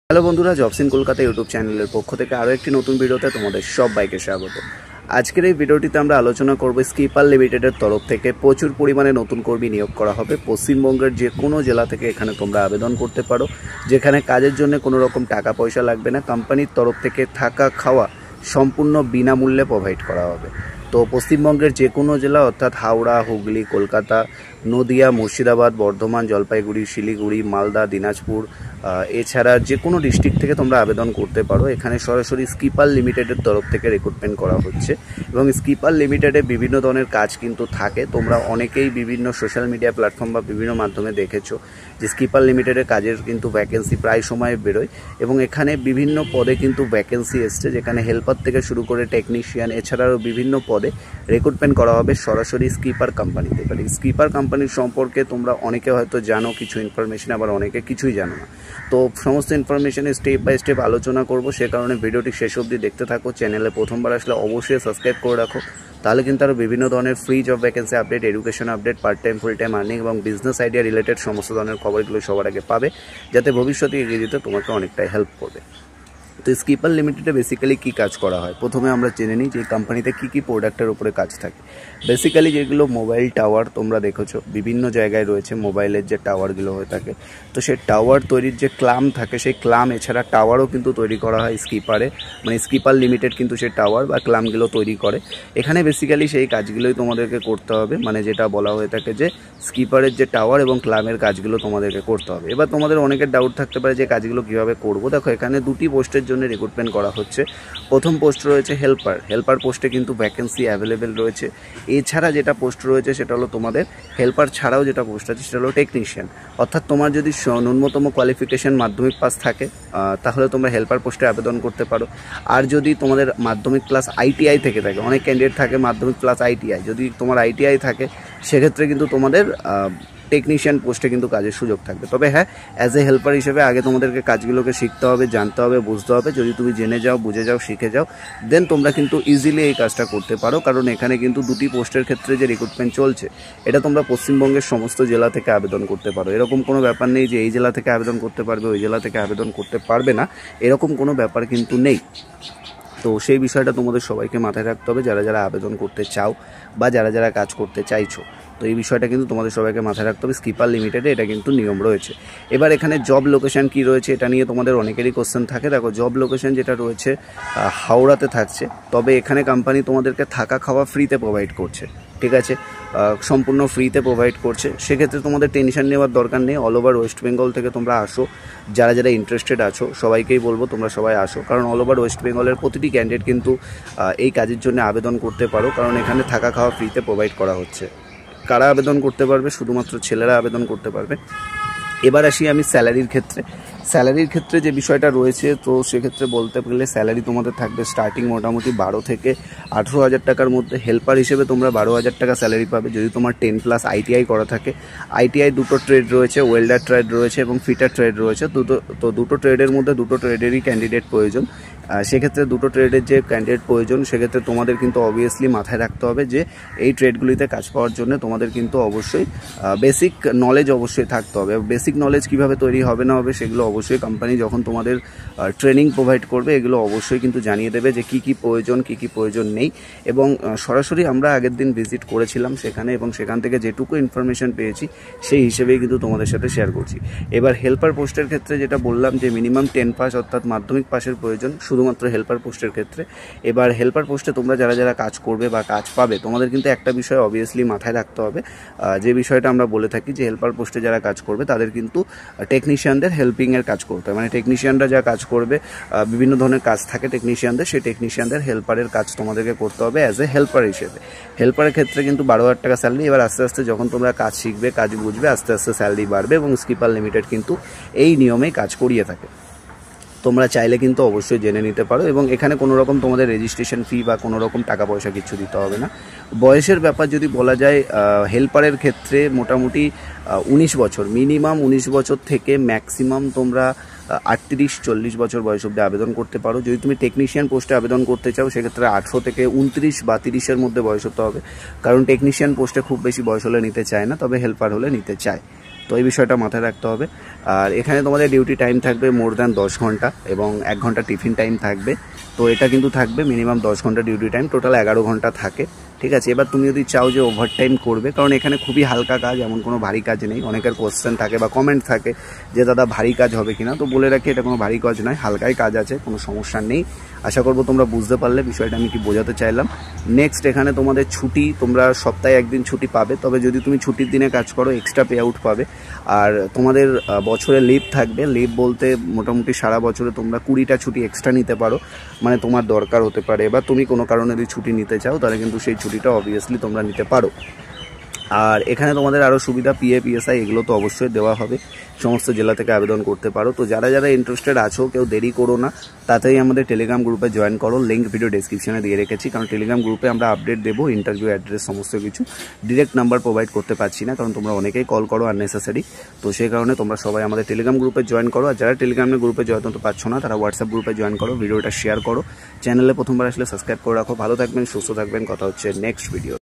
Hello বন্ধুরা, jobs in Kolkata YouTube চ্যানেলের পক্ষ থেকে আরও একটি নতুন ভিডিওতে তোমাদের সবাইকে স্বাগত। আজকের এই ভিডিওটিতে আমরা আলোচনা করব স্কিপার লিমিটেডের তরফ থেকে প্রচুর পরিমাণে নতুন কর্মী নিয়োগ করা হবে। পশ্চিমবঙ্গের যে কোনো জেলা থেকে এখানে তোমরা আবেদন করতে পারো, যেখানে কাজের জন্য কোনো রকম টাকা পয়সা লাগবে না। কোম্পানির তরফ থেকে থাকা খাওয়া সম্পূর্ণ বিনামূল্যে প্রোভাইড করা হবে। তো পশ্চিমবঙ্গের যে কোনো জেলা অর্থাৎ হাওড়া, হুগলি, কলকাতা, নদিয়া, মুর্শিদাবাদ, বর্ধমান, জলপাইগুড়ি, শিলিগুড়ি, মালদা, দিনাজপুর, এছাড়া যে কোনো ডিস্ট্রিক্ট থেকে তোমরা আবেদন করতে পারো। এখানে সরাসরি স্কিপার লিমিটেডের তরফ থেকে রিক্রুটমেন্ট করা হচ্ছে এবং স্কিপার লিমিটেডে বিভিন্ন ধরনের কাজ কিন্তু থাকে। তোমরা অনেকেই বিভিন্ন সোশ্যাল মিডিয়া প্ল্যাটফর্ম বা বিভিন্ন মাধ্যমে দেখেছো যে স্কিপার লিমিটেডের কাজের কিন্তু ভ্যাকেন্সি প্রায় সময় বেরোয় এবং এখানে বিভিন্ন পদে কিন্তু ভ্যাকেন্সি এসছে, যেখানে হেল্পার থেকে শুরু করে টেকনিশিয়ান এছাড়াও বিভিন্ন পদে রিক্রুটমেন্ট করা হবে সরাসরি স্কিপার কোম্পানিতে। এবারে স্কিপার কোম্পানির সম্পর্কে তোমরা অনেকে হয়তো জানো কিছু ইনফরমেশন, আবার অনেকে কিছুই জানো না। তো সমস্ত ইনফরমেশনে স্টেপ বাই স্টেপ আলোচনা করব, সে কারণে ভিডিওটি শেষ অবধি দেখতে থাকো। চ্যানেলে প্রথমবার আসলে অবশ্যই সাবস্ক্রাইব করে রাখো, তাহলে কিন্তু আরও বিভিন্ন ধরনের free job vacancy update, education update, part time, full time earning এবং বিজনেস আইডিয়া রিলেটেড সমস্ত ধরনের খবরগুলো সবার আগে পাবে, যাতে ভবিষ্যতে এগিয়ে যেতে তোমাকে অনেকটাই হেল্প করবে। তো স্কিপার লিমিটেডে বেসিক্যালি কী কাজ করা হয়, প্রথমে আমরা জেনে নিই যে কোম্পানিতে কী কী প্রোডাক্টের উপরে কাজ থাকে। বেসিক্যালি যেগুলো মোবাইল টাওয়ার তোমরা দেখেছো বিভিন্ন জায়গায় রয়েছে, মোবাইলের যে টাওয়ারগুলো হয়ে থাকে, তো সেই টাওয়ার তৈরির যে ক্লাম থাকে সেই ক্লাম এছাড়া টাওয়ারও কিন্তু তৈরি করা হয় স্কিপারে, মানে স্কিপার লিমিটেড কিন্তু সেই টাওয়ার বা ক্লামগুলো তৈরি করে। এখানে বেসিক্যালি সেই কাজগুলোই তোমাদেরকে করতে হবে, মানে যেটা বলা হয়ে থাকে যে স্কিপারের যে টাওয়ার এবং ক্লামের কাজগুলো তোমাদেরকে করতে হবে। এবার তোমাদের অনেকের ডাউট থাকতে পারে যে কাজগুলো কীভাবে করবো। দেখো, এখানে দুটি পোস্টের জন্য রিক্রুটমেন্ট করা হচ্ছে। প্রথম পোস্ট রয়েছে হেল্পার পোস্টে কিন্তু ভ্যাকেন্সি অ্যাভেলেবেল রয়েছে। এছাড়া যেটা পোস্ট রয়েছে সেটা হলো তোমাদের হেল্পার ছাড়াও যেটা পোস্ট আছে সেটা হলো টেকনিশিয়ান। অর্থাৎ তোমার যদি ন্যূনতম কোয়ালিফিকেশন মাধ্যমিক পাস থাকে তাহলে তোমরা হেল্পার পোস্টে আবেদন করতে পারো। আর যদি তোমাদের মাধ্যমিক প্লাস আইটিআই থেকে থাকে, অনেক ক্যান্ডিডেট থাকে মাধ্যমিক প্লাস আইটিআই, যদি তোমার আইটিআই থাকে সেক্ষেত্রে কিন্তু তোমাদের টেকনিশিয়ান পোস্টে কিন্তু কাজের সুযোগ থাকবে। তবে হ্যাঁ, অ্যাজ এ হেল্পার হিসেবে আগে তোমাদেরকে কাজগুলোকে শিখতে হবে, জানতে হবে, বুঝতে হবে। যদি তুমি জেনে যাও, বুঝে যাও, শিখে যাও, দেন তোমরা কিন্তু ইজিলি এই কাজটা করতে পারো। কারণ এখানে কিন্তু দুটি পোস্টের ক্ষেত্রে যে রিক্রুটমেন্ট চলছে এটা তোমরা পশ্চিমবঙ্গের সমস্ত জেলা থেকে আবেদন করতে পারো। এরকম কোনো ব্যাপার নেই যে এই জেলা থেকে আবেদন করতে পারবে, ওই জেলা থেকে আবেদন করতে পারবে না, এরকম কোনো ব্যাপার কিন্তু নেই। তো সেই বিষয়টা তোমাদের সবাইকে মাথায় রাখতে হবে, যারা যারা আবেদন করতে চাও বা যারা যারা কাজ করতে চাইছো। তো এই বিষয়টা কিন্তু তোমাদের সবাইকে মাথায় রাখতে হবে। স্কিপার লিমিটেডে এটা কিন্তু নিয়ম রয়েছে। এবার এখানে জব লোকেশন কি রয়েছে এটা নিয়ে তোমাদের অনেকেরই কোশ্চেন থাকে। দেখো, জব লোকেশন যেটা রয়েছে হাওড়াতে থাকছে, তবে এখানে কোম্পানি তোমাদেরকে থাকা খাওয়া ফ্রিতে প্রোভাইড করছে, ঠিক আছে, সম্পূর্ণ ফ্রিতে প্রোভাইড করছে। সেক্ষেত্রে তোমাদের টেনশন নেওয়ার দরকার নেই। অল ওভার ওয়েস্ট বেঙ্গল থেকে তোমরা আসো, যারা যারা ইন্টারেস্টেড আছো সবাইকেই বলবো তোমরা সবাই আসো, কারণ অল ওভার ওয়েস্ট বেঙ্গলের প্রতিটি ক্যান্ডিডেট কিন্তু এই কাজের জন্য আবেদন করতে পারো, কারণ এখানে থাকা খাওয়া ফ্রিতে প্রোভাইড করা হচ্ছে। কারা আবেদন করতে পারবে? শুধুমাত্র ছেলেরা আবেদন করতে পারবে। এবার আসি আমি স্যালারির ক্ষেত্রে যে বিষয়টা রয়েছে, তো সেক্ষেত্রে বলতে গেলে স্যালারি তোমাদের থাকবে স্টার্টিং মোটামুটি 12 থেকে 18,000 টাকার মধ্যে। হেল্পার হিসেবে তোমরা 12,000 টাকা স্যালারি পাবে যদি তোমার 10+ আইটিআই করা থাকে। আইটিআই দুটো ট্রেড রয়েছে, ওয়েল্ডার ট্রেড রয়েছে এবং ফিটার ট্রেড রয়েছে। দুটো ট্রেডের মধ্যে দুটো ট্রেডেরই ক্যান্ডিডেট প্রয়োজন। সেক্ষেত্রে দুটো ট্রেডের যে ক্যান্ডিডেট প্রয়োজন, সেক্ষেত্রে তোমাদের কিন্তু অবভিয়াসলি মাথায় রাখতে হবে যে এই ট্রেডগুলিতে কাজ পাওয়ার জন্য তোমাদের কিন্তু অবশ্যই বেসিক নলেজ অবশ্যই থাকতে হবে। বেসিক নলেজ কীভাবে তৈরি হবে না হবে সেগুলো অবশ্যই কোম্পানি যখন তোমাদের ট্রেনিং প্রোভাইড করবে এগুলো অবশ্যই কিন্তু জানিয়ে দেবে যে কী কী প্রয়োজন, কী কী প্রয়োজন নেই। এবং সরাসরি আমরা আগের দিন ভিজিট করেছিলাম সেখানে, এবং সেখান থেকে যেটুকু ইনফরমেশন পেয়েছি সেই হিসেবেই কিন্তু তোমাদের সাথে শেয়ার করছি। এবার হেল্পার পোস্টের ক্ষেত্রে যেটা বললাম যে মিনিমাম 10 পাস অর্থাৎ মাধ্যমিক পাসের প্রয়োজন শুধুমাত্র হেল্পার পোস্টের ক্ষেত্রে। এবার হেল্পার পোস্টে তোমরা যারা যারা কাজ করবে বা কাজ পাবে, তোমাদের কিন্তু একটা বিষয় অবভিয়াসলি মাথায় রাখতে হবে, যে বিষয়টা আমরা বলে থাকি যে হেল্পার পোস্টে যারা কাজ করবে তাদের কিন্তু টেকনিশিয়ানদের হেল্পিংয়ের কাজ করতে হবে। মানে টেকনিশিয়ানরা যা কাজ করবে, বিভিন্ন ধরনের কাজ থাকে টেকনিশিয়ানদের, সেই টেকনিশিয়ানদের হেল্পারের কাজ তোমাদেরকে করতে হবে অ্যাজ এ হেল্পার হিসেবে। হেল্পারের ক্ষেত্রে কিন্তু 12,000 টাকা স্যালারি। এবার আস্তে আস্তে যখন তোমরা কাজ শিখবে, কাজ বুঝবে, আস্তে আস্তে স্যালারি বাড়বে এবং স্কিপার লিমিটেড কিন্তু এই নিয়মেই কাজ করিয়ে থাকে। তোমরা চাইলে কিন্তু অবশ্যই জেনে নিতে পারো। এবং এখানে কোনো রকম তোমাদের রেজিস্ট্রেশন ফি বা কোনো রকম টাকা পয়সা কিছু দিতে হবে না। বয়সের ব্যাপার যদি বলা যায়, হেল্পারের ক্ষেত্রে মোটামুটি 19 বছর, মিনিমাম 19 বছর থেকে ম্যাক্সিমাম তোমরা 38-40 বছর বয়স অবধি আবেদন করতে পারো। যদি তুমি টেকনিশিয়ান পোস্টে আবেদন করতে চাও সেক্ষেত্রে 18 থেকে 29 বা 30-এর মধ্যে বয়স হতে হবে, কারণ টেকনিশিয়ান পোস্টে খুব বেশি বয়স হলে নিতে চায় না, তবে হেল্পার হলে নিতে চায়। তো এই বিষয়টা মাথায় রাখতে হবে। আর এখানে তোমাদের ডিউটি টাইম থাকবে মোর দ্যান 10 ঘন্টা এবং 1 ঘন্টা টিফিন টাইম থাকবে। তো এটা কিন্তু থাকবে মিনিমাম 10 ঘন্টা ডিউটি টাইম, টোটাল 11 ঘন্টা থাকে, ঠিক আছে। এবার তুমি যদি চাও যে ওভারটাইম করবে, কারণ এখানে খুবই হালকা কাজ, এমন কোনো ভারী কাজ নেই। অনেকের কোশ্চেন থাকে বা কমেন্ট থাকে যে দাদা ভারী কাজ হবে কিনা, তো বলে রাখি এটা কোনো ভারী কাজ নয়, হালকাই কাজ আছে, কোনো সমস্যা নেই। আশা করবো তোমরা বুঝতে পারলে বিষয়টা আমি কি বোঝাতে চাইলাম। নেক্সট এখানে তোমাদের ছুটি, তোমরা সপ্তাহে একদিন ছুটি পাবে, তবে যদি তুমি ছুটির দিনে কাজ করো এক্সট্রা পে আউট পাবে। আর তোমাদের বছরে লিভ থাকবে, লিভ বলতে মোটামুটি সারা বছরে তোমরা 20টা ছুটি এক্সট্রা নিতে পারো, মানে তোমার দরকার হতে পারে বা তুমি কোনো কারণে যদি ছুটি নিতে চাও তাহলে কিন্তু সেই ছুটিটা অবভিয়াসলি তোমরা নিতে পারো। আর এখানে তোমাদের আরও সুবিধা পিএ পিএসআই এগুলো তো অবশ্যই দেওয়া হবে, সমস্ত জেলা থেকে আবেদন করতে পারো। তো যারা যারা ইন্টারেস্টেড আছো কেউ দেরি করো না, তাতেই আমাদের টেলিগ্রাম গ্রুপে জয়েন করো, লিঙ্ক ভিডিও ডেসক্রিপশনে দিয়ে রেখেছি। কারণ টেলিগ্রাম গ্রুপে আমরা আপডেট দেবো, ইন্টারভিউ অ্যাড্রেস সমস্ত কিছু। ডিরেক্ট নাম্বার প্রোভাইড করতে পারছি না, কারণ তোমরা অনেকেই কল করো আননেসেসারি। তো সেই কারণে তোমরা সবাই আমাদের টেলিগ্রাম গ্রুপে জয়েন করো। আর যারা টেলিগ্রামের গ্রুপে জয়েন হতে পারছো না তারা হোয়াটসঅ্যাপ গ্রুপে জয়েন করো, ভিডিওটা শেয়ার করো, চ্যানেলে প্রথমবার আসলে সাবস্ক্রাইব করে রাখো। ভালো থাকবেন, সুস্থ থাকবেন, কথা হচ্ছে নেক্সট ভিডিও।